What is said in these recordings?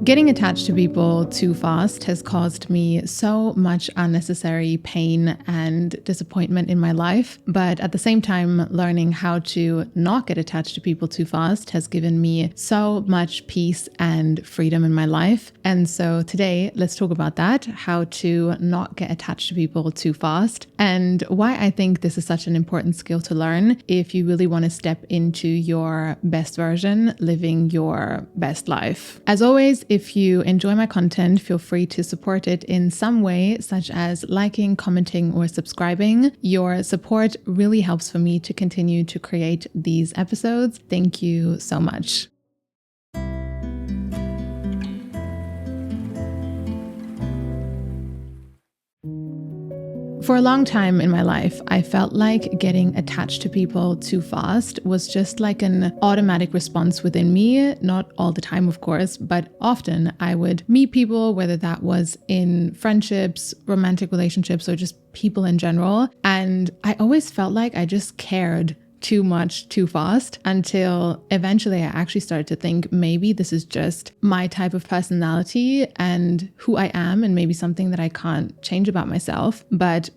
Getting attached to people too fast has caused me so much unnecessary pain and disappointment in my life. But at the same time, learning how to not get attached to people too fast has given me so much peace and freedom in my life. And so today, let's talk about that, how to not get attached to people too fast, and why I think this is such an important skill to learn if you really want to step into your best version, living your best life. As always, if you enjoy my content, feel free to support it in some way, such as liking, commenting, or subscribing. Your support really helps for me to continue to create these episodes. Thank you so much. For a long time in my life, I felt like getting attached to people too fast was just like an automatic response within me. Not all the time, of course, but often I would meet people, whether that was in friendships, romantic relationships, or just people in general. And I always felt like I just cared too much too fast, until eventually I actually started to think maybe this is just my type of personality and who I am, and maybe something that I can't change about myself. But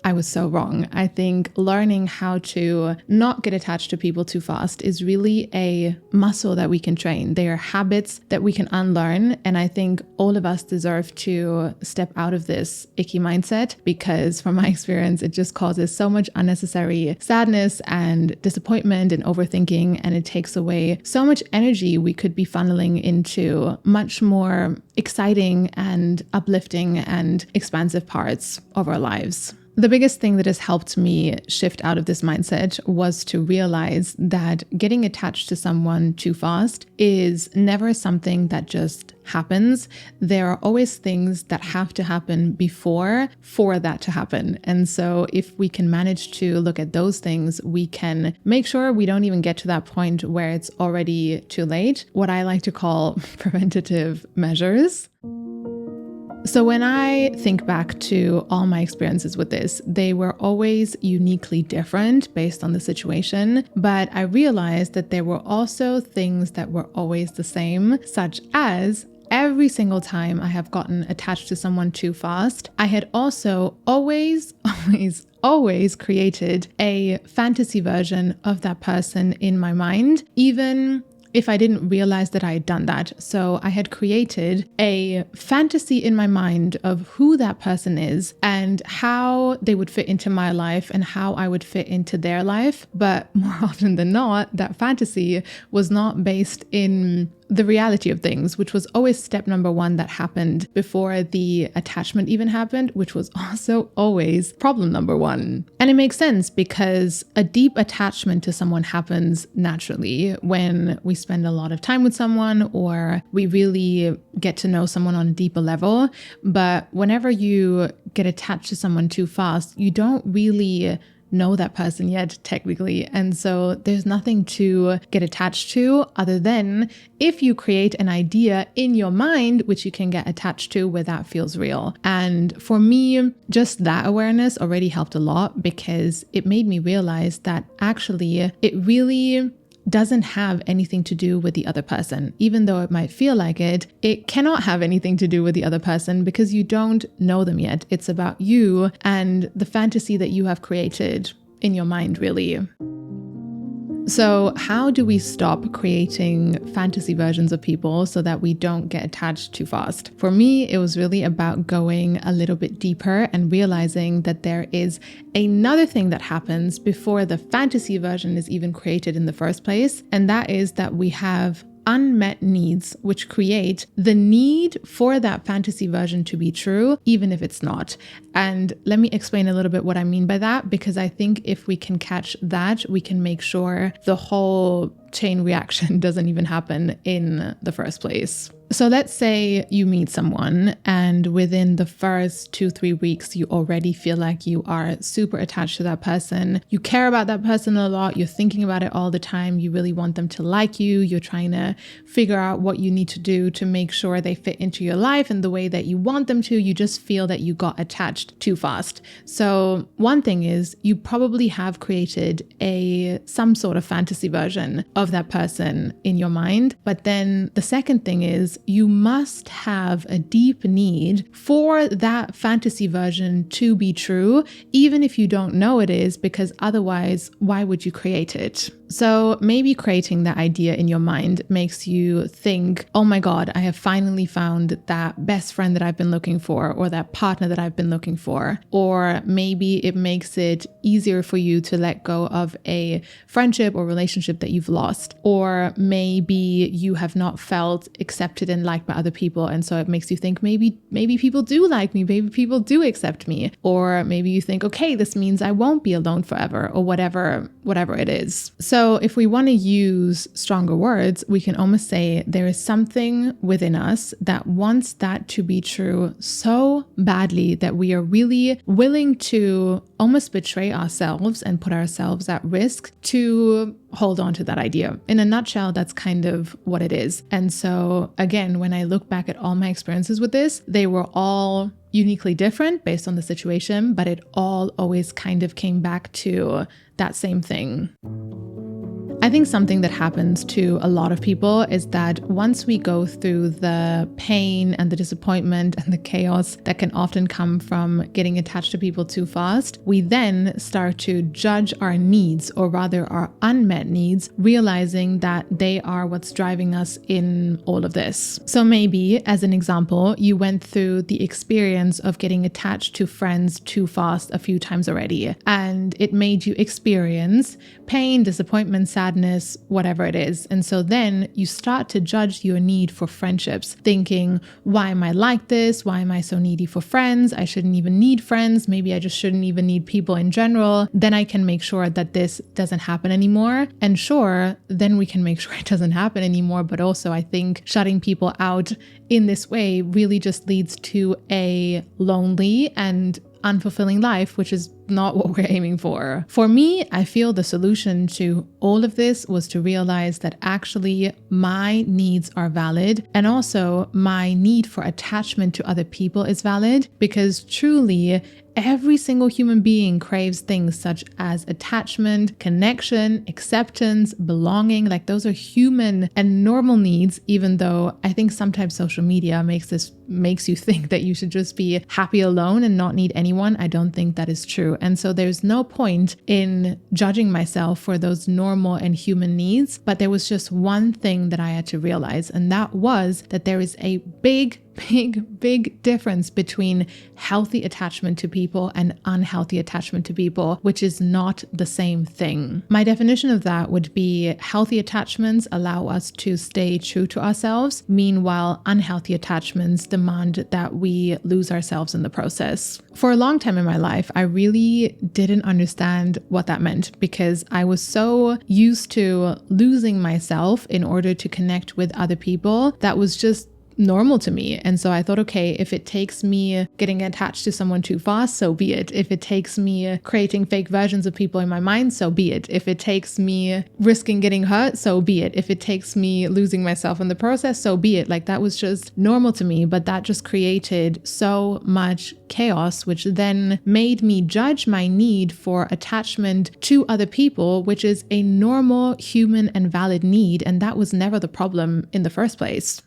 I was so wrong. I think learning how to not get attached to people too fast is really a muscle that we can train. They are habits that we can unlearn. And I think all of us deserve to step out of this icky mindset, because from my experience, it just causes so much unnecessary sadness and disappointment and overthinking. And it takes away so much energy we could be funneling into much more exciting and uplifting and expansive parts of our lives. The biggest thing that has helped me shift out of this mindset was to realize that getting attached to someone too fast is never something that just happens. There are always things that have to happen before for that to happen. And so if we can manage to look at those things, we can make sure we don't even get to that point where it's already too late. What I like to call preventative measures. So when I think back to all my experiences with this, they were always uniquely different based on the situation. But I realized that there were also things that were always the same, such as every single time I have gotten attached to someone too fast, I had also always created a fantasy version of that person in my mind, even if I didn't realize that I had done that. So I had created a fantasy in my mind of who that person is and how they would fit into my life and how I would fit into their life. But more often than not, that fantasy was not based in the reality of things, which was always step number one that happened before the attachment even happened, which was also always problem number one. And it makes sense because a deep attachment to someone happens naturally when we spend a lot of time with someone or we really get to know someone on a deeper level. But whenever you get attached to someone too fast, you don't really know that person yet, technically. And so there's nothing to get attached to other than if you create an idea in your mind, which you can get attached to where that feels real. And for me, just that awareness already helped a lot, because it made me realize that actually it really doesn't have anything to do with the other person. Even though it might feel like it, it cannot have anything to do with the other person because you don't know them yet. It's about you and the fantasy that you have created in your mind, really. So how do we stop creating fantasy versions of people so that we don't get attached too fast? For me, it was really about going a little bit deeper and realizing that there is another thing that happens before the fantasy version is even created in the first place. And that is that we have unmet needs, which create the need for that fantasy version to be true, even if it's not. And let me explain a little bit what I mean by that, because I think if we can catch that, we can make sure the whole chain reaction doesn't even happen in the first place. So let's say you meet someone and within the first 2-3 weeks, you already feel like you are super attached to that person. You care about that person a lot. You're thinking about it all the time. You really want them to like you. You're trying to figure out what you need to do to make sure they fit into your life in the way that you want them to. You just feel that you got attached too fast. So one thing is you probably have created some sort of fantasy version of that person in your mind. But then the second thing is you must have a deep need for that fantasy version to be true, even if you don't know it is, because otherwise, why would you create it? So maybe creating that idea in your mind makes you think, oh my God, I have finally found that best friend that I've been looking for, or that partner that I've been looking for. Or maybe it makes it easier for you to let go of a friendship or relationship that you've lost. Or maybe you have not felt accepted and liked by other people. And so it makes you think maybe people do like me, maybe people do accept me. Or maybe you think, okay, this means I won't be alone forever, or whatever it is. So if we want to use stronger words, we can almost say there is something within us that wants that to be true so badly that we are really willing to almost betray ourselves and put ourselves at risk to hold on to that idea. In a nutshell, that's kind of what it is. And so again, when I look back at all my experiences with this, they were all uniquely different based on the situation, but it all always kind of came back to that same thing. I think something that happens to a lot of people is that once we go through the pain and the disappointment and the chaos that can often come from getting attached to people too fast, we then start to judge our needs, or rather our unmet needs, realizing that they are what's driving us in all of this. So maybe, as an example, you went through the experience of getting attached to friends too fast a few times already, and it made you experience pain, disappointment, sadness, whatever it is. And so then you start to judge your need for friendships, thinking, why am I like this? Why am I so needy for friends? I shouldn't even need friends. Maybe I just shouldn't even need people in general. Then I can make sure that this doesn't happen anymore. And sure, then we can make sure it doesn't happen anymore. But also I think shutting people out in this way really just leads to a lonely and unfulfilling life, which is not what we're aiming for. For me, I feel the solution to all of this was to realize that actually my needs are valid, and also my need for attachment to other people is valid, because truly every single human being craves things such as attachment, connection, acceptance, belonging. Like, those are human and normal needs, even though I think sometimes social media makes you think that you should just be happy alone and not need anyone. I don't think that is true. And so there's no point in judging myself for those normal and human needs. But there was just one thing that I had to realize, and that was that there is a big difference between healthy attachment to people and unhealthy attachment to people, which is not the same thing. My definition of that would be healthy attachments allow us to stay true to ourselves. Meanwhile, unhealthy attachments demand that we lose ourselves in the process. For a long time in my life, I really didn't understand what that meant, because I was so used to losing myself in order to connect with other people. That was just normal to me. And so I thought, okay, if it takes me getting attached to someone too fast, so be it. If it takes me creating fake versions of people in my mind, so be it. If it takes me risking getting hurt, so be it. If it takes me losing myself in the process, so be it. Like, that was just normal to me, but that just created so much chaos, which then made me judge my need for attachment to other people, which is a normal human and valid need. And that was never the problem in the first place.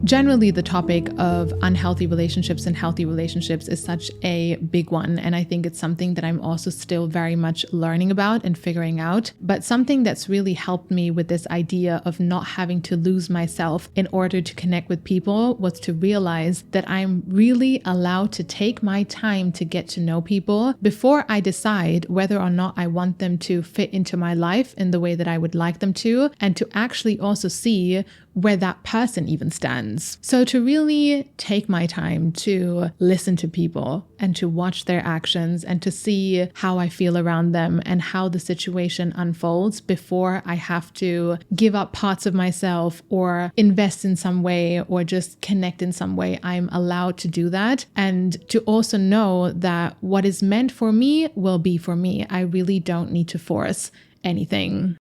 Generally, the topic of unhealthy relationships and healthy relationships is such a big one. And I think it's something that I'm also still very much learning about and figuring out. But something that's really helped me with this idea of not having to lose myself in order to connect with people was to realize that I'm really allowed to take my time to get to know people before I decide whether or not I want them to fit into my life in the way that I would like them to, and to actually also see where that person even stands. So to really take my time to listen to people and to watch their actions and to see how I feel around them and how the situation unfolds before I have to give up parts of myself or invest in some way or just connect in some way. I'm allowed to do that, and to also know that what is meant for me will be for me. I really don't need to force anything.